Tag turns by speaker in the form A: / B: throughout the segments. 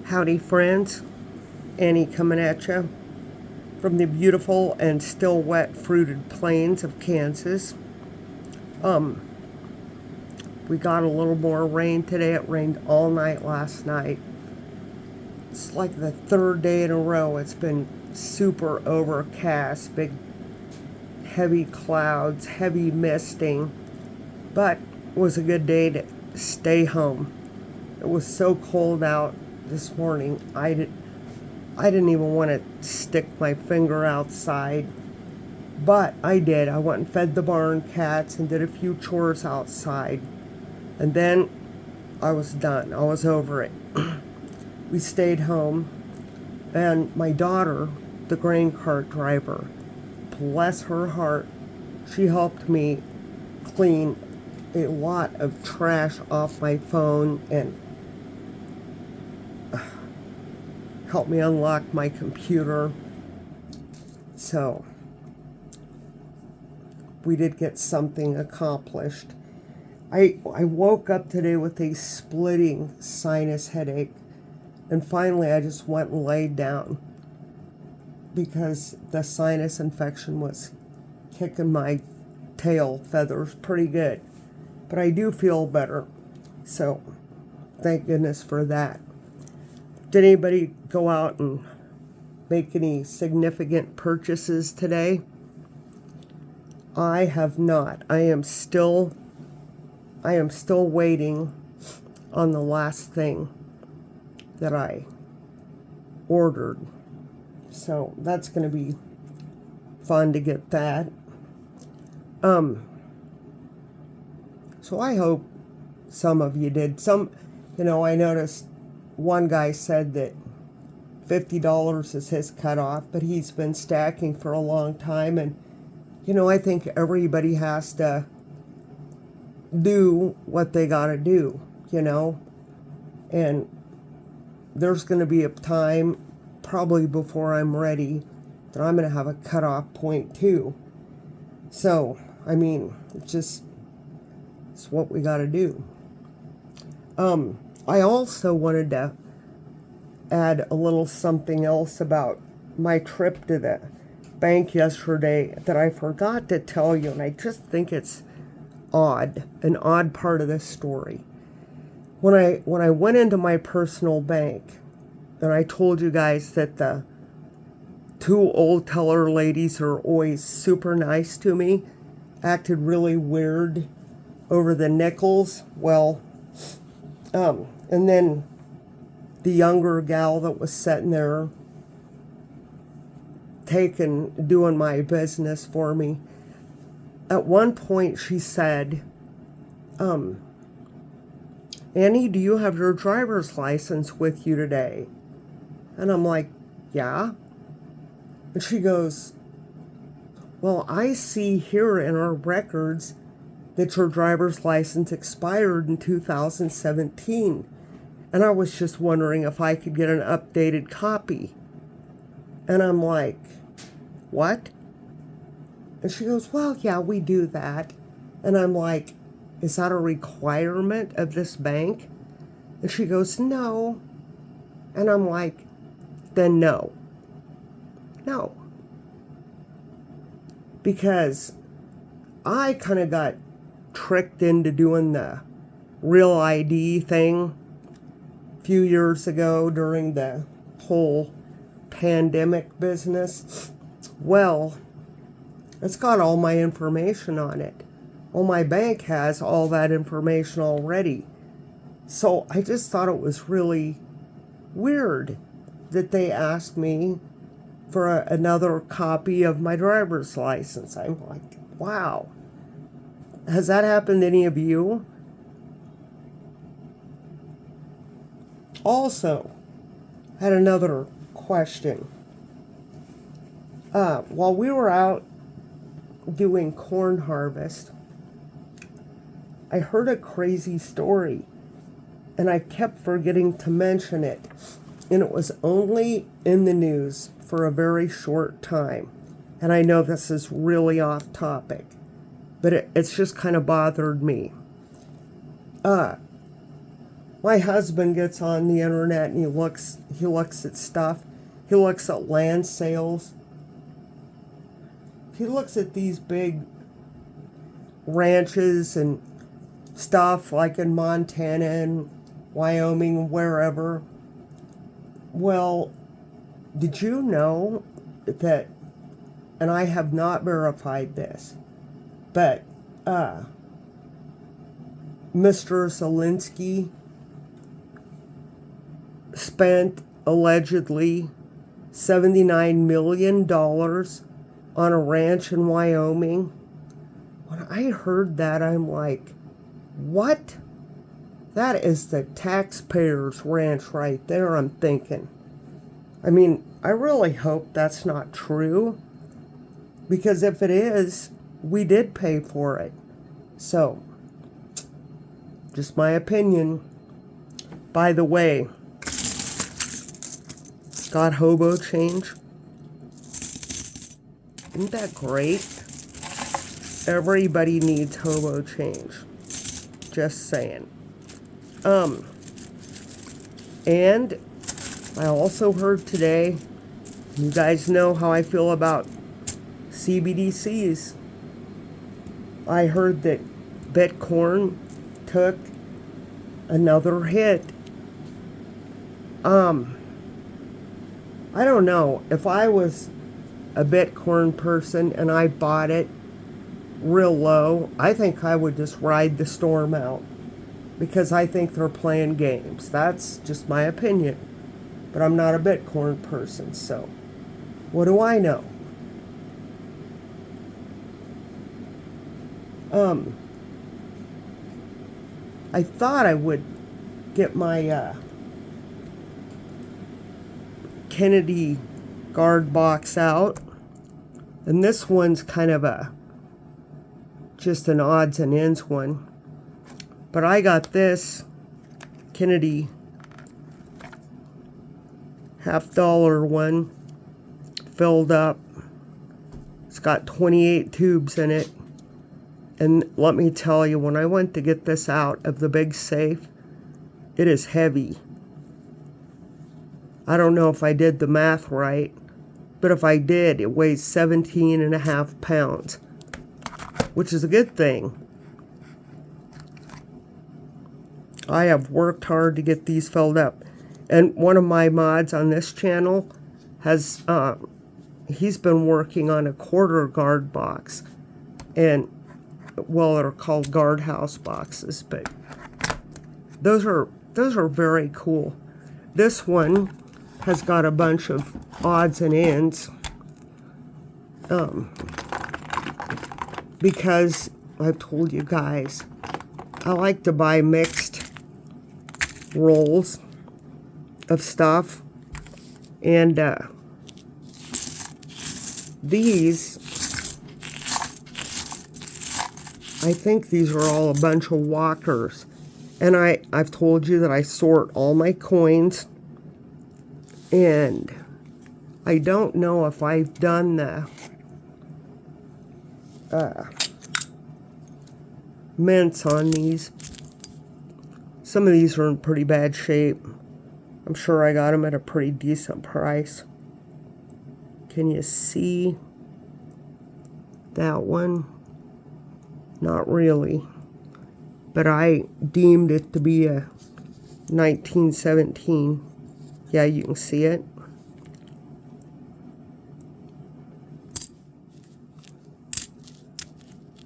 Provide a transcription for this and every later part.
A: Howdy friends, Annie coming at you from the beautiful and still wet fruited plains of Kansas. We got a little more rain today. It rained all night last night. It's like the third day in a row it's been super overcast, big heavy clouds, heavy misting, but it was a good day to stay home. It was so cold out this morning. I didn't even want to stick my finger outside, but I did. I went and fed the barn cats and did a few chores outside, and then I was done. I was over it. We stayed home, and my daughter, the grain cart driver, bless her heart, she helped me clean a lot of trash off my phone and helped me unlock my computer. So we did get something accomplished. I woke up today with a splitting sinus headache, and finally I just went and laid down because the sinus infection was kicking my tail feathers pretty good. But I do feel better, so thank goodness for that. Did anybody go out and make any significant purchases today? I have not. I am still waiting on the last thing that I ordered. So that's going to be fun to get that. So I hope some of you did. I noticed one guy said that $50 is his cutoff, but he's been stacking for a long time. And, I think everybody has to do what they got to do, And there's going to be a time, probably before I'm ready, that I'm going to have a cutoff point too. So, it's what we got to do. I also wanted to add a little something else about my trip to the bank yesterday that I forgot to tell you, and I just think it's an odd part of this story. When I went into my personal bank, and I told you guys that the two old teller ladies are always super nice to me, acted really weird over the nickels. Well, and then the younger gal that was sitting there doing my business for me, at one point she said, Annie, do you have your driver's license with you today? And I'm like, yeah. And she goes, well, I see here in our records that your driver's license expired in 2017. And I was just wondering if I could get an updated copy. And I'm like, what? And she goes, well, yeah, we do that. And I'm like, is that a requirement of this bank? And she goes, no. And I'm like, then no. No. Because I kind of got tricked into doing the real ID thing a few years ago during the whole pandemic business. Well, it's got all my information on it. Well, my bank has all that information already. So I just thought it was really weird that they asked me for another copy of my driver's license. I'm like, wow. Has that happened to any of you? Also, I had another question. While we were out doing corn harvest, I heard a crazy story, and I kept forgetting to mention it, and it was only in the news for a very short time. And I know this is really off topic, but it's just kind of bothered me. My husband gets on the internet and he looks at stuff. He looks at land sales. He looks at these big ranches and stuff like in Montana and Wyoming, wherever. Well, did you know that, and I have not verified this, but Mr. Zelensky spent allegedly $79 million on a ranch in Wyoming? When I heard that, I'm like, what? That is the taxpayers' ranch right there, I'm thinking. I mean, I really hope that's not true, because if it is, we did pay for it. So, just my opinion. By the way, got hobo change. Isn't that great? Everybody needs hobo change. Just saying. And I also heard today, you guys know how I feel about CBDCs. I heard that Bitcoin took another hit. I don't know. If I was a Bitcoin person and I bought it real low, I think I would just ride the storm out, because I think they're playing games. That's just my opinion. But I'm not a Bitcoin person, so what do I know? I thought I would get my Kennedy guard box out, and this one's kind of just an odds and ends one. But I got this Kennedy $50 one filled up. It's got 28 tubes in it. And let me tell you, when I went to get this out of the big safe, it is heavy. I don't know if I did the math right, but if I did, it weighs 17.5 pounds, which is a good thing. I have worked hard to get these filled up. And one of my mods on this channel has, he's been working on a quarter guard box. And, well, they're called guardhouse boxes, but those are very cool. This one has got a bunch of odds and ends. Because I've told you guys, I like to buy mixed rolls of stuff, and these, I think these are all a bunch of walkers, and I've told you that I sort all my coins, and I don't know if I've done the mints on these. Some of these are in pretty bad shape. I'm sure I got them at a pretty decent price. Can you see that one? Not really. But I deemed it to be a 1917. Yeah, you can see it.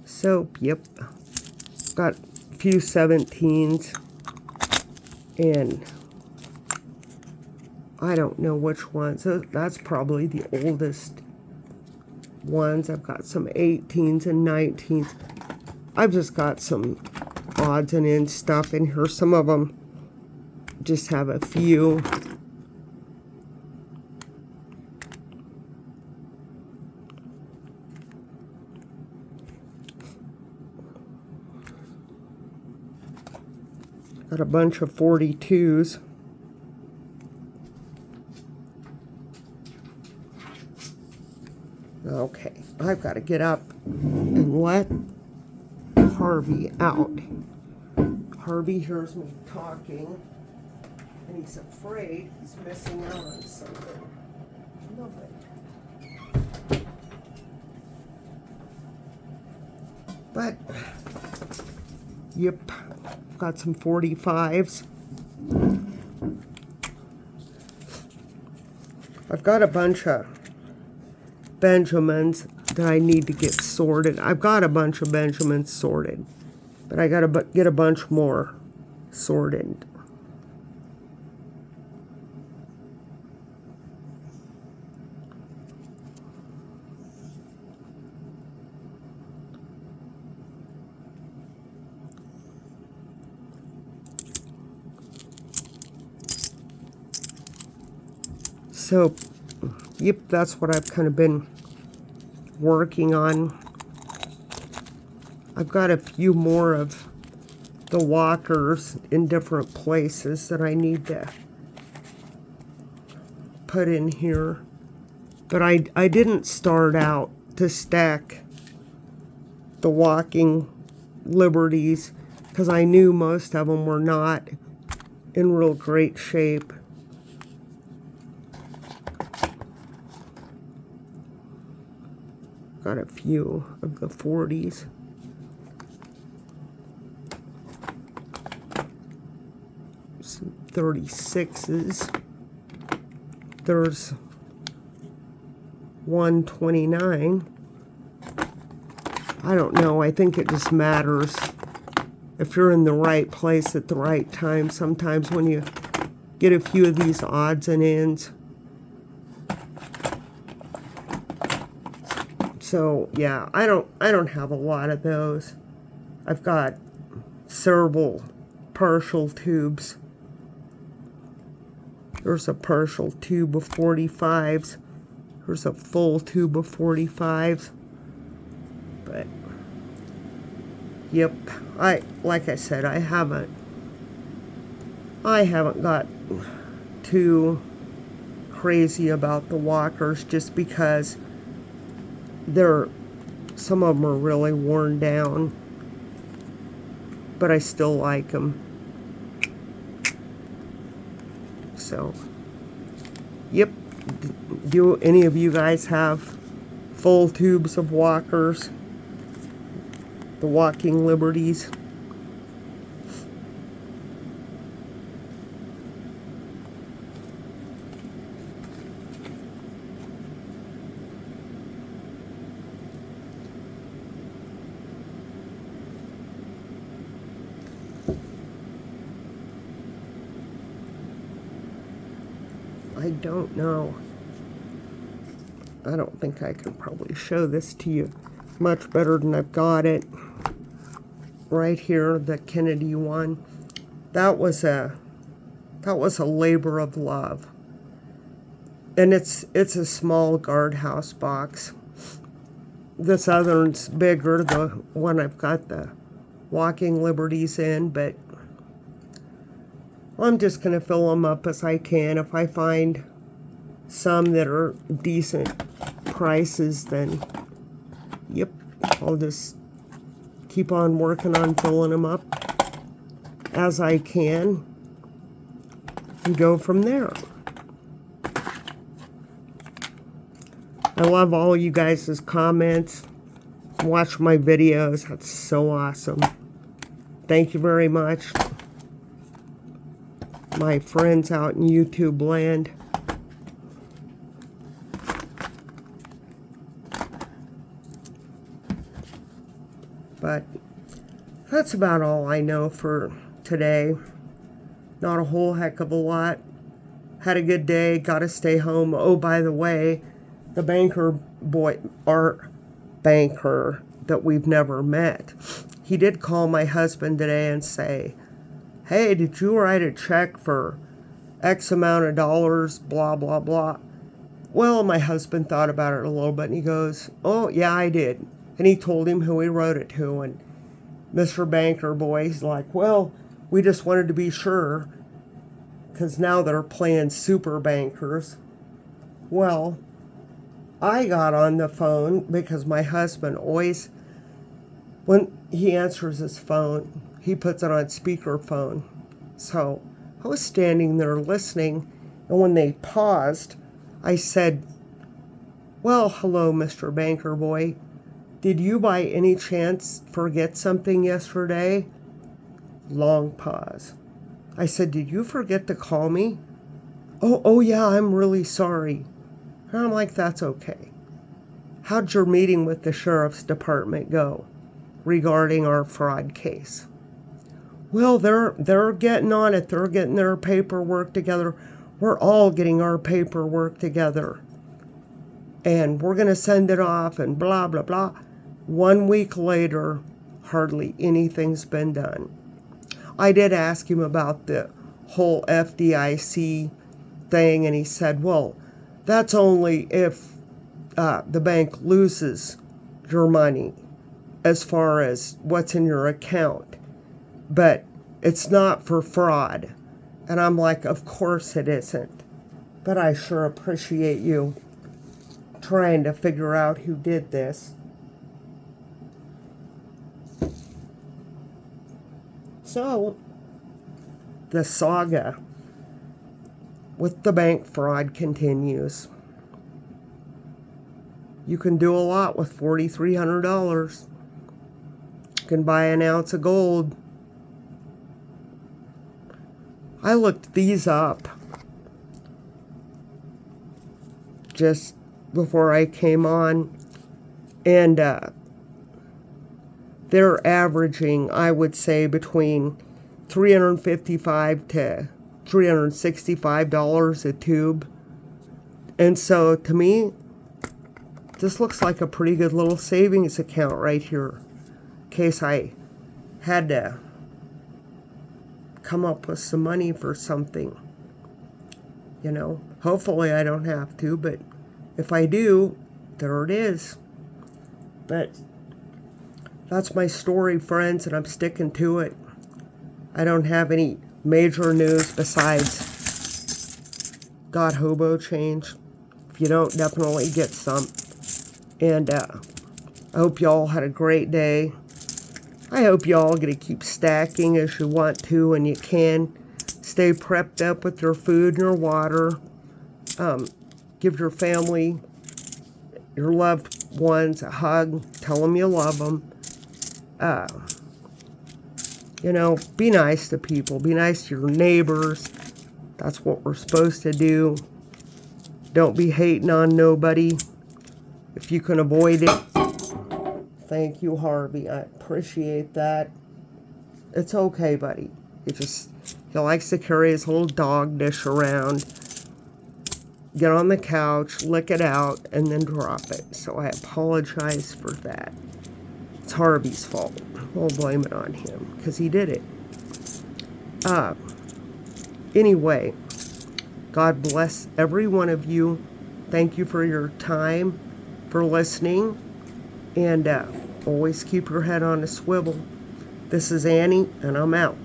A: Soap, yep. Got a few 17s. And I don't know which ones. So that's probably the oldest ones. I've got some 18s and 19s. I've just got some odds and ends stuff in here. Some of them just have a few. Got a bunch of 42s. Okay, I've got to get up and let Harvey out. Harvey hears me talking, and he's afraid he's missing out on something. Love it. But, yep, got some 45s. I've got a bunch of Benjamins that I need to get sorted. I've got a bunch of Benjamins sorted, but I gotta get a bunch more sorted. So, yep, that's what I've kind of been working on. I've got a few more of the walkers in different places that I need to put in here. But I didn't start out to stack the walking liberties because I knew most of them were not in real great shape. Got a few of the 40s. Some 36s. There's 129. I don't know. I think it just matters if you're in the right place at the right time. Sometimes when you get a few of these odds and ends. So yeah, I don't have a lot of those. I've got several partial tubes. There's a partial tube of 45s. There's a full tube of 45s. But yep, like I said, I haven't got too crazy about the walkers just because some of them are really worn down, but I still like them. So, yep. Do any of you guys have full tubes of walkers? The walking liberties? I don't know. I don't think I can probably show this to you much better than I've got it. Right here, the Kennedy one. That was a labor of love. And it's a small guardhouse box. This other one's bigger, the one I've got the walking liberties in, but I'm just going to fill them up as I can. If I find some that are decent prices, then yep, I'll just keep on working on filling them up as I can and go from there. I love all you guys' comments. Watch my videos. That's so awesome. Thank you very much. My friends out in YouTube land. But that's about all I know for today. Not a whole heck of a lot. Had a good day. Got to stay home. Oh, by the way, the banker boy, our banker that we've never met, he did call my husband today and say, hey, did you write a check for X amount of dollars, blah, blah, blah. Well, my husband thought about it a little bit, and he goes, oh, yeah, I did. And he told him who he wrote it to, and Mr. Banker Boy's like, well, we just wanted to be sure, because now they're playing super bankers. Well, I got on the phone because my husband always, when he answers his phone, he puts it on speakerphone. So I was standing there listening, and when they paused, I said, "Well, hello, Mr. Banker Boy. Did you by any chance forget something yesterday?" Long pause. I said, "Did you forget to call me?" Oh yeah, I'm really sorry." And I'm like, "That's okay. How'd your meeting with the sheriff's department go regarding our fraud case?" "Well, they're getting on it. They're getting their paperwork together. We're all getting our paperwork together. And we're going to send it off and blah, blah, blah." 1 week later, hardly anything's been done. I did ask him about the whole FDIC thing, and he said, "Well, that's only if the bank loses your money as far as what's in your account. But it's not for fraud." And I'm like, "Of course it isn't. But I sure appreciate you trying to figure out who did this." So, the saga with the bank fraud continues. You can do a lot with $4,300. You can buy an ounce of gold. I looked these up just before I came on, and they're averaging, I would say, between $355 to $365 a tube. And so to me, this looks like a pretty good little savings account right here, in case I had to come up with some money for something. Hopefully I don't have to, but if I do, there it is. But that's my story, friends, and I'm sticking to it. I don't have any major news besides got hobo change. If you don't, definitely get some. And I hope y'all had a great day. I hope y'all get to keep stacking as you want to and you can. Stay prepped up with your food and your water. Give your family, your loved ones a hug. Tell them you love them. Be nice to people. Be nice to your neighbors. That's what we're supposed to do. Don't be hating on nobody if you can avoid it. Thank you, Harvey. I appreciate that. It's okay, buddy. He likes to carry his little dog dish around. Get on the couch, lick it out, and then drop it. So I apologize for that. It's Harvey's fault. We'll blame it on him because he did it. Anyway, God bless every one of you. Thank you for your time, for listening, and always keep your head on a swivel. This is Annie, and I'm out.